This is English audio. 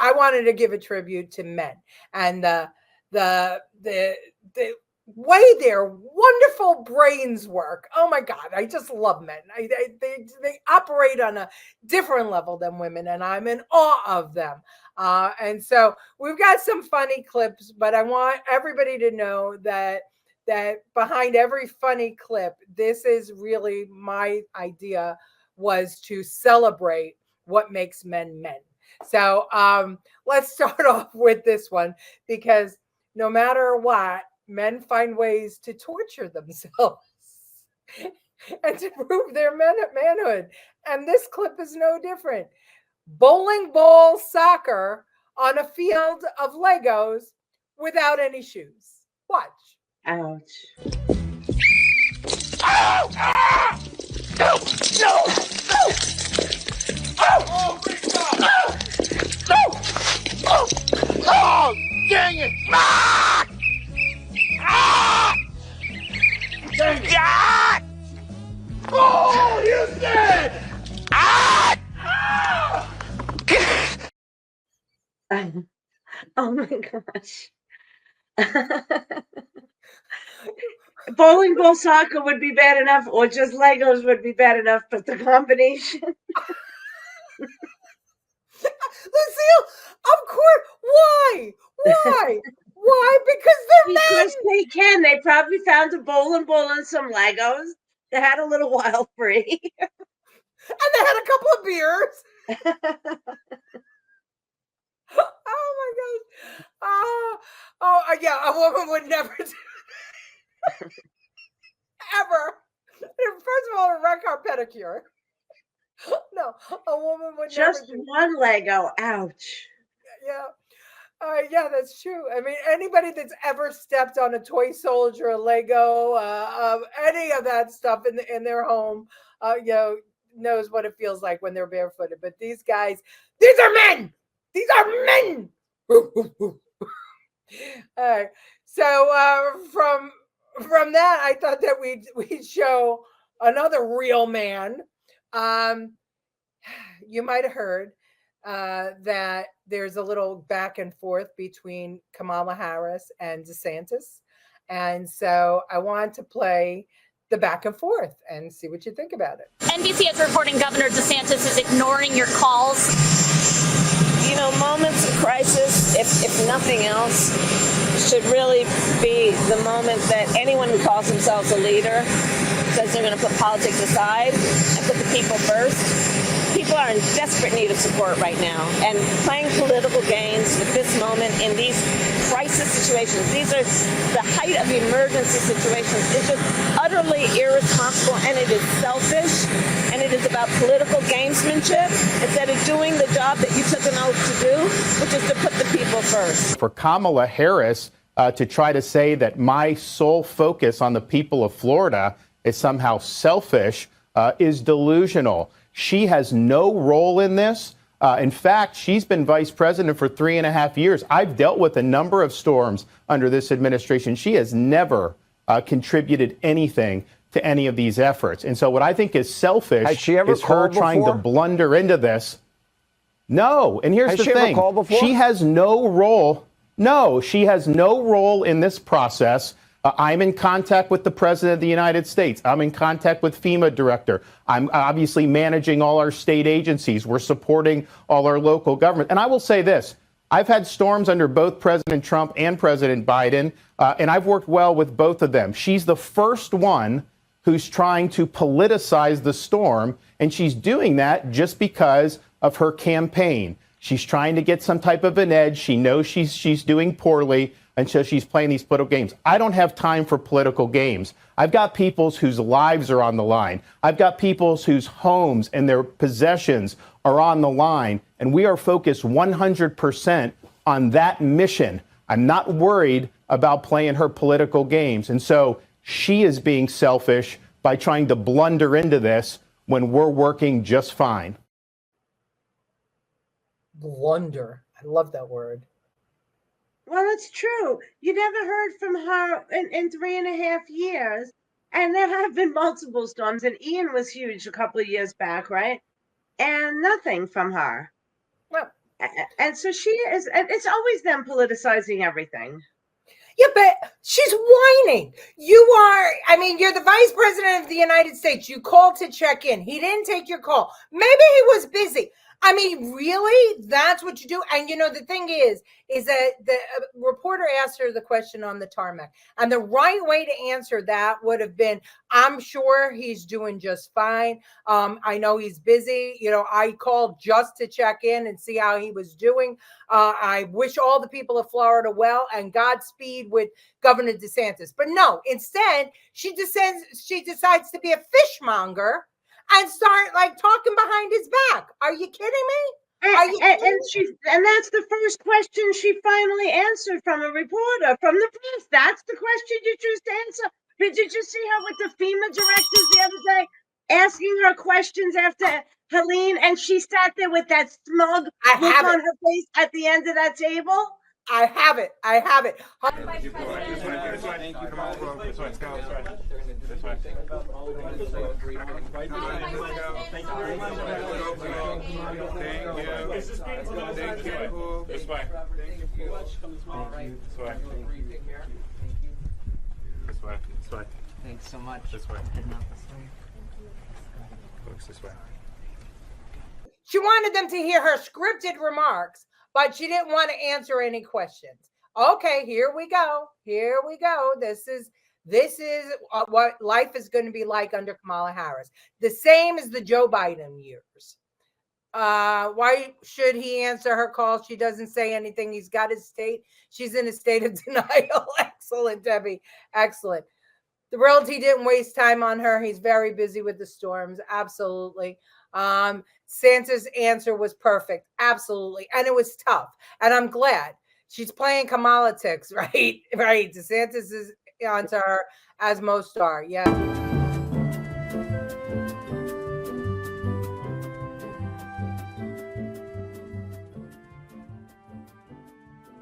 I wanted to give a tribute to men and the way their wonderful brains work. Oh my God, I just love men. They operate on a different level than women, and I'm in awe of them. And so we've got some funny clips, but I want everybody to know that behind every funny clip, this is really my idea, was to celebrate what makes men men. So let's start off with this one, because no matter what, men find ways to torture themselves and to prove their manhood. And this clip is no different. Bowling ball soccer on a field of Legos without any shoes. Watch. Ouch. Oh, ah! No! No! No! Oh! Oh! No! Oh! Oh! Dang it! Ah! Ah! Dang it! Ah! Oh, you dead! Ah! Ah! Oh my gosh. Bowling ball soccer would be bad enough, or just Legos would be bad enough, but the combination. Lucille, of course. Why? Why? Why? Because they're men. Because they can. They probably found a bowling ball and some Legos. They had a little while free. And they had a couple of beers. Oh my gosh. Yeah, a woman would never do that. Ever. First of all, a red car pedicure. No, a woman would just never do one Lego. Ouch. Yeah. Yeah, that's true. I mean, anybody that's ever stepped on a toy soldier, a Lego, any of that stuff in their home, knows what it feels like when they're barefooted. But these guys, these are men. These are men. All right. So from that, I thought that we'd show another real man. You might have heard that there's a little back and forth between Kamala Harris and DeSantis. And so I want to play the back and forth and see what you think about it. NBC is reporting Governor DeSantis is ignoring your calls. You know, moments of crisis, if nothing else, should really be the moment that anyone who calls themselves a leader says they're going to put politics aside and put the people first. People are in desperate need of support right now, and playing political games at this moment in these crisis situations, these are the height of emergency situations, is just utterly irresponsible, and it is selfish, and it is about political gamesmanship instead of doing the job that you took an oath to do, which is to put the people first. For Kamala Harris to try to say that my sole focus on the people of Florida is somehow selfish is delusional. She has no role in this. In fact, she's been vice president for 3.5 years. I've dealt with a number of storms under this administration. She has never contributed anything to any of these efforts. And so what I think is selfish is her trying to blunder into this. No. And here's the thing. She has no role. No, she has no role in this process. I'm in contact with the President of the United States. I'm in contact with FEMA director. I'm obviously managing all our state agencies. We're supporting all our local government. And I will say this. I've had storms under both President Trump and President Biden, and I've worked well with both of them. She's the first one who's trying to politicize the storm, and she's doing that just because of her campaign. She's trying to get some type of an edge. She knows she's doing poorly, and so she's playing these political games. I don't have time for political games. I've got people whose lives are on the line. I've got people whose homes and their possessions are on the line, and we are focused 100% on that mission. I'm not worried about playing her political games. And so she is being selfish by trying to blunder into this when we're working just fine. Blunder. I love that word. Well, it's true. You never heard from her in 3.5 years. And there have been multiple storms. And Ian was huge a couple of years back, right? And nothing from her. Well, And so she is, and it's always them politicizing everything. Yeah, but she's whining. You are, I mean, you're the vice president of the United States. You called to check in. He didn't take your call. Maybe he was busy. I mean, really? That's what you do? And you know, the thing is that the reporter asked her the question on the tarmac. And the right way to answer that would have been, I'm sure he's doing just fine. I know he's busy. You know, I called just to check in and see how he was doing. I wish all the people of Florida well, and Godspeed with Governor DeSantis. But no, instead, she decides to be a fishmonger and start like talking behind his back. Are you kidding me? And that's the first question she finally answered from a reporter, from the press. That's the question you choose to answer. Did you just see her with the FEMA directors the other day asking her questions after Helene, and she sat there with that smug look on her face at the end of that table? I have it. Thanks so much. This way. Heading out this way. Folks, this way. She wanted them to hear her scripted remarks, but she didn't want to answer any questions. Okay, here we go. This is what life is going to be like under Kamala Harris. The same as the Joe Biden years. Why should he answer her calls? She doesn't say anything. He's got his state. She's in a state of denial. Excellent, Debbie. Excellent. The realty didn't waste time on her. He's very busy with the storms. Absolutely. Santa's answer was perfect. Absolutely. And it was tough. And I'm glad she's playing Kamala ticks, right? Right. DeSantis is onto her, as most are. Yeah.